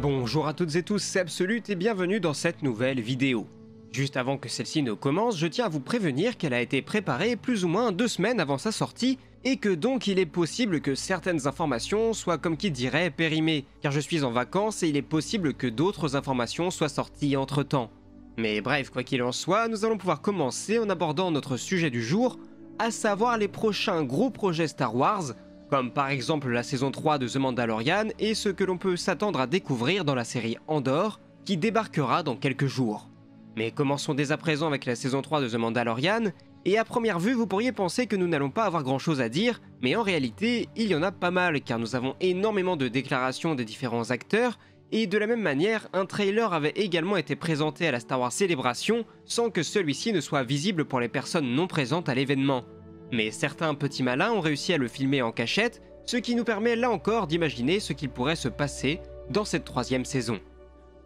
Bonjour à toutes et tous, c'est Absolute et bienvenue dans cette nouvelle vidéo. Juste avant que celle-ci ne commence, je tiens à vous prévenir qu'elle a été préparée plus ou moins 2 semaines avant sa sortie et que donc il est possible que certaines informations soient comme qui dirait périmées, car je suis en vacances et il est possible que d'autres informations soient sorties entre temps. Mais bref, quoi qu'il en soit, nous allons pouvoir commencer en abordant notre sujet du jour, à savoir les prochains gros projets Star Wars, comme par exemple la saison 3 de The Mandalorian et ce que l'on peut s'attendre à découvrir dans la série Andor, qui débarquera dans quelques jours. Mais commençons dès à présent avec la saison 3 de The Mandalorian, et à première vue vous pourriez penser que nous n'allons pas avoir grand chose à dire, mais en réalité il y en a pas mal car nous avons énormément de déclarations des différents acteurs, et de la même manière un trailer avait également été présenté à la Star Wars Celebration sans que celui-ci ne soit visible pour les personnes non présentes à l'événement. Mais certains petits malins ont réussi à le filmer en cachette, ce qui nous permet là encore d'imaginer ce qu'il pourrait se passer dans cette 3e saison.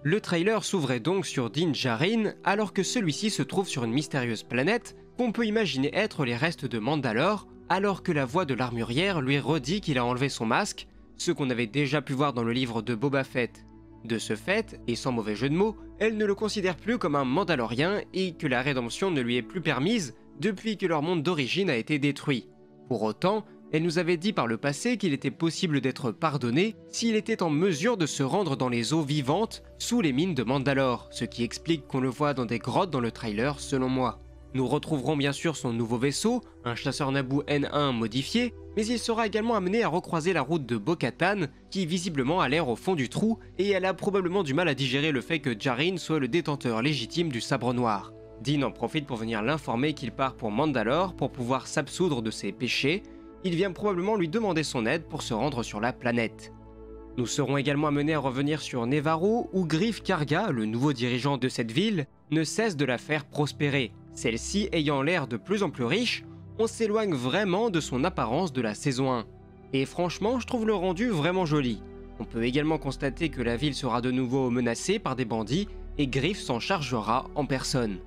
Le trailer s'ouvrait donc sur Din Djarin alors que celui-ci se trouve sur une mystérieuse planète qu'on peut imaginer être les restes de Mandalore, alors que la voix de l'armurière lui redit qu'il a enlevé son masque, ce qu'on avait déjà pu voir dans le livre de Boba Fett. De ce fait, et sans mauvais jeu de mots, elle ne le considère plus comme un Mandalorien et que la rédemption ne lui est plus permise depuis que leur monde d'origine a été détruit. Pour autant, elle nous avait dit par le passé qu'il était possible d'être pardonné s'il était en mesure de se rendre dans les eaux vivantes sous les mines de Mandalore, ce qui explique qu'on le voit dans des grottes dans le trailer selon moi. Nous retrouverons bien sûr son nouveau vaisseau, un chasseur Naboo N1 modifié, mais il sera également amené à recroiser la route de Bo-Katan, qui visiblement a l'air au fond du trou, et elle a probablement du mal à digérer le fait que Djarin soit le détenteur légitime du sabre noir. Din en profite pour venir l'informer qu'il part pour Mandalore pour pouvoir s'absoudre de ses péchés. Il vient probablement lui demander son aide pour se rendre sur la planète. Nous serons également amenés à revenir sur Nevarro, où Greef Karga, le nouveau dirigeant de cette ville, ne cesse de la faire prospérer. Celle-ci ayant l'air de plus en plus riche, on s'éloigne vraiment de son apparence de la saison 1. Et franchement, je trouve le rendu vraiment joli. On peut également constater que la ville sera de nouveau menacée par des bandits et Greef s'en chargera en personne.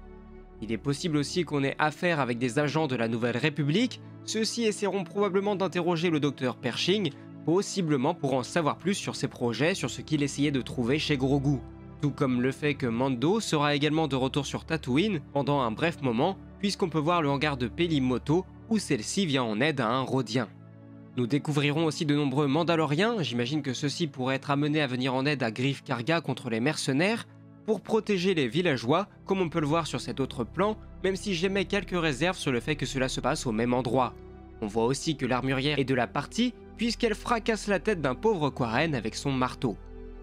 Il est possible aussi qu'on ait affaire avec des agents de la Nouvelle République, ceux-ci essaieront probablement d'interroger le docteur Pershing, possiblement pour en savoir plus sur ses projets, sur ce qu'il essayait de trouver chez Grogu. Tout comme le fait que Mando sera également de retour sur Tatooine pendant un bref moment, puisqu'on peut voir le hangar de Peli Motto où celle-ci vient en aide à un Rhodien. Nous découvrirons aussi de nombreux Mandaloriens, j'imagine que ceux-ci pourraient être amenés à venir en aide à Greef Karga contre les mercenaires, pour protéger les villageois, comme on peut le voir sur cet autre plan, même si j'émets quelques réserves sur le fait que cela se passe au même endroit. On voit aussi que l'armurière est de la partie, puisqu'elle fracasse la tête d'un pauvre Quarren avec son marteau.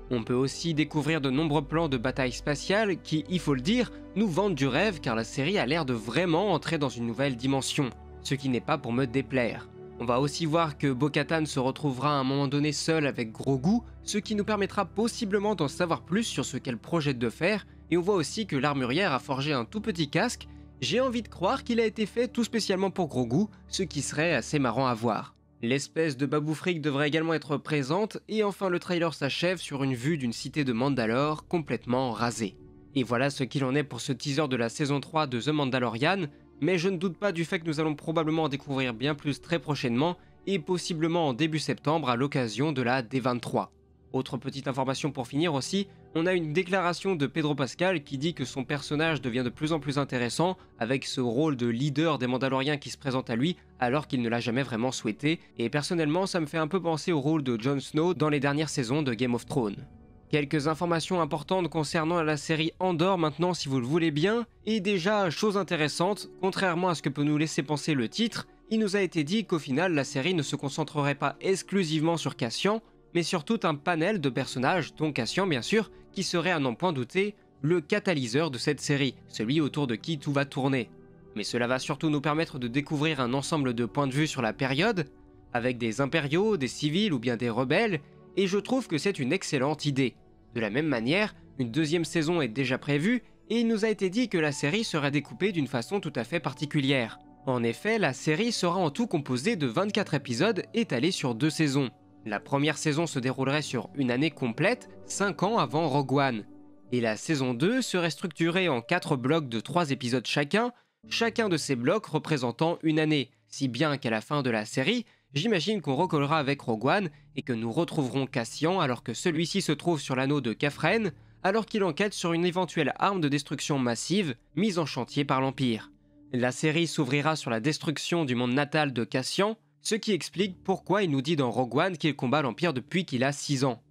On peut aussi découvrir de nombreux plans de bataille spatiale qui, il faut le dire, nous vendent du rêve car la série a l'air de vraiment entrer dans une nouvelle dimension, ce qui n'est pas pour me déplaire. On va aussi voir que Bo-Katan se retrouvera à un moment donné seul avec Grogu, ce qui nous permettra possiblement d'en savoir plus sur ce qu'elle projette de faire, et on voit aussi que l'armurière a forgé un tout petit casque. J'ai envie de croire qu'il a été fait tout spécialement pour Grogu, ce qui serait assez marrant à voir. L'espèce de Babu Frick devrait également être présente, et enfin le trailer s'achève sur une vue d'une cité de Mandalore complètement rasée. Et voilà ce qu'il en est pour ce teaser de la saison 3 de The Mandalorian, mais je ne doute pas du fait que nous allons probablement en découvrir bien plus très prochainement, et possiblement en début septembre à l'occasion de la D23. Autre petite information pour finir aussi, on a une déclaration de Pedro Pascal qui dit que son personnage devient de plus en plus intéressant avec ce rôle de leader des Mandaloriens qui se présente à lui alors qu'il ne l'a jamais vraiment souhaité, et personnellement ça me fait un peu penser au rôle de Jon Snow dans les dernières saisons de Game of Thrones. Quelques informations importantes concernant la série Andor maintenant si vous le voulez bien, et déjà, chose intéressante, contrairement à ce que peut nous laisser penser le titre, il nous a été dit qu'au final la série ne se concentrerait pas exclusivement sur Cassian, mais sur tout un panel de personnages, dont Cassian bien sûr, qui serait à n'en point douter le catalyseur de cette série, celui autour de qui tout va tourner. Mais cela va surtout nous permettre de découvrir un ensemble de points de vue sur la période, avec des impériaux, des civils ou bien des rebelles, et je trouve que c'est une excellente idée. De la même manière, une 2e saison est déjà prévue, et il nous a été dit que la série serait découpée d'une façon tout à fait particulière. En effet, la série sera en tout composée de 24 épisodes étalés sur 2 saisons. La première saison se déroulerait sur une année complète, 5 ans avant Rogue One. Et la saison 2 serait structurée en 4 blocs de 3 épisodes chacun de ces blocs représentant une année, si bien qu'à la fin de la série, j'imagine qu'on recollera avec Rogue One et que nous retrouverons Cassian alors que celui-ci se trouve sur l'anneau de Kafren, alors qu'il enquête sur une éventuelle arme de destruction massive mise en chantier par l'Empire. La série s'ouvrira sur la destruction du monde natal de Cassian, ce qui explique pourquoi il nous dit dans Rogue One qu'il combat l'Empire depuis qu'il a 6 ans.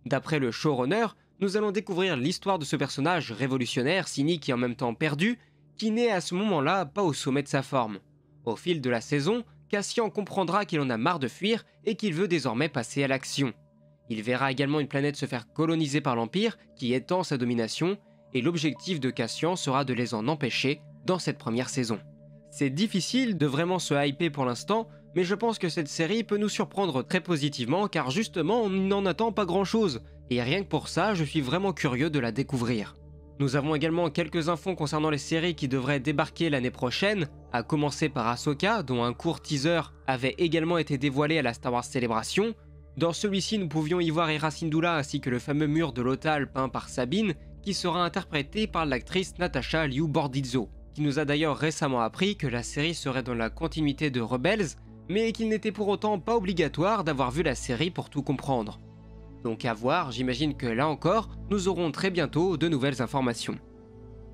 D'après le showrunner, nous allons découvrir l'histoire de ce personnage révolutionnaire, cynique et en même temps perdu, qui n'est à ce moment-là pas au sommet de sa forme. Au fil de la saison, Cassian comprendra qu'il en a marre de fuir et qu'il veut désormais passer à l'action. Il verra également une planète se faire coloniser par l'Empire qui étend sa domination, et l'objectif de Cassian sera de les en empêcher dans cette première saison. C'est difficile de vraiment se hyper pour l'instant, mais je pense que cette série peut nous surprendre très positivement car justement on n'en attend pas grand chose, et rien que pour ça je suis vraiment curieux de la découvrir. Nous avons également quelques infos concernant les séries qui devraient débarquer l'année prochaine, à commencer par Ahsoka, dont un court teaser avait également été dévoilé à la Star Wars Celebration. Dans celui-ci, nous pouvions y voir Hera Syndulla ainsi que le fameux mur de Lothal peint par Sabine, qui sera interprété par l'actrice Natasha Liu Bordizzo, qui nous a d'ailleurs récemment appris que la série serait dans la continuité de Rebels, mais qu'il n'était pour autant pas obligatoire d'avoir vu la série pour tout comprendre. Donc à voir, j'imagine que là encore, nous aurons très bientôt de nouvelles informations.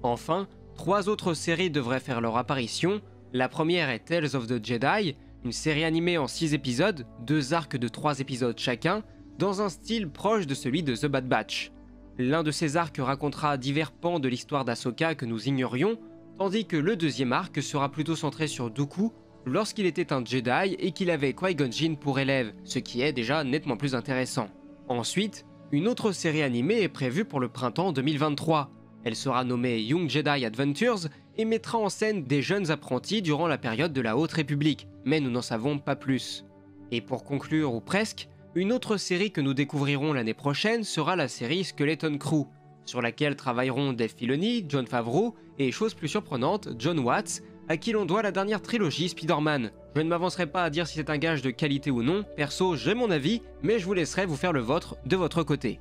Enfin, 3 autres séries devraient faire leur apparition. La première est Tales of the Jedi, une série animée en 6 épisodes, 2 arcs de 3 épisodes chacun, dans un style proche de celui de The Bad Batch. L'un de ces arcs racontera divers pans de l'histoire d'Ahsoka que nous ignorions, tandis que le deuxième arc sera plutôt centré sur Dooku, lorsqu'il était un Jedi et qu'il avait Qui-Gon Jinn pour élève, ce qui est déjà nettement plus intéressant. Ensuite, une autre série animée est prévue pour le printemps 2023. Elle sera nommée Young Jedi Adventures et mettra en scène des jeunes apprentis durant la période de la Haute République, mais nous n'en savons pas plus. Et pour conclure, ou presque, une autre série que nous découvrirons l'année prochaine sera la série Skeleton Crew, sur laquelle travailleront Dave Filoni, Jon Favreau et, chose plus surprenante, John Watts, à qui l'on doit la dernière trilogie Spider-Man. Je ne m'avancerai pas à dire si c'est un gage de qualité ou non, perso j'ai mon avis, mais je vous laisserai vous faire le vôtre de votre côté.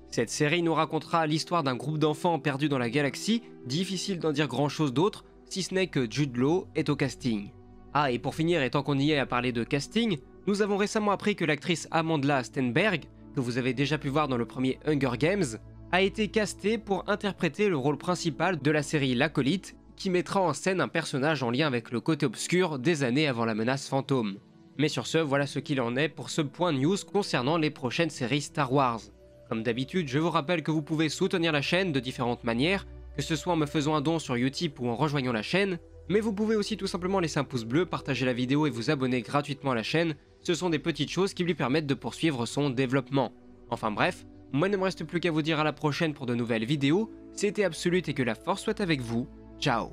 Cette série nous racontera l'histoire d'un groupe d'enfants perdus dans la galaxie, difficile d'en dire grand chose d'autre, si ce n'est que Jude Law est au casting. Ah, et pour finir, et tant qu'on y est à parler de casting, nous avons récemment appris que l'actrice Amandla Stenberg, que vous avez déjà pu voir dans le premier Hunger Games, a été castée pour interpréter le rôle principal de la série L'Acolyte, qui mettra en scène un personnage en lien avec le côté obscur des années avant la menace fantôme. Mais sur ce, voilà ce qu'il en est pour ce point news concernant les prochaines séries Star Wars. Comme d'habitude, je vous rappelle que vous pouvez soutenir la chaîne de différentes manières, que ce soit en me faisant un don sur Utip ou en rejoignant la chaîne, mais vous pouvez aussi tout simplement laisser un pouce bleu, partager la vidéo et vous abonner gratuitement à la chaîne, ce sont des petites choses qui lui permettent de poursuivre son développement. Enfin bref, moi il ne me reste plus qu'à vous dire à la prochaine pour de nouvelles vidéos, c'était Absolute et que la force soit avec vous, ciao.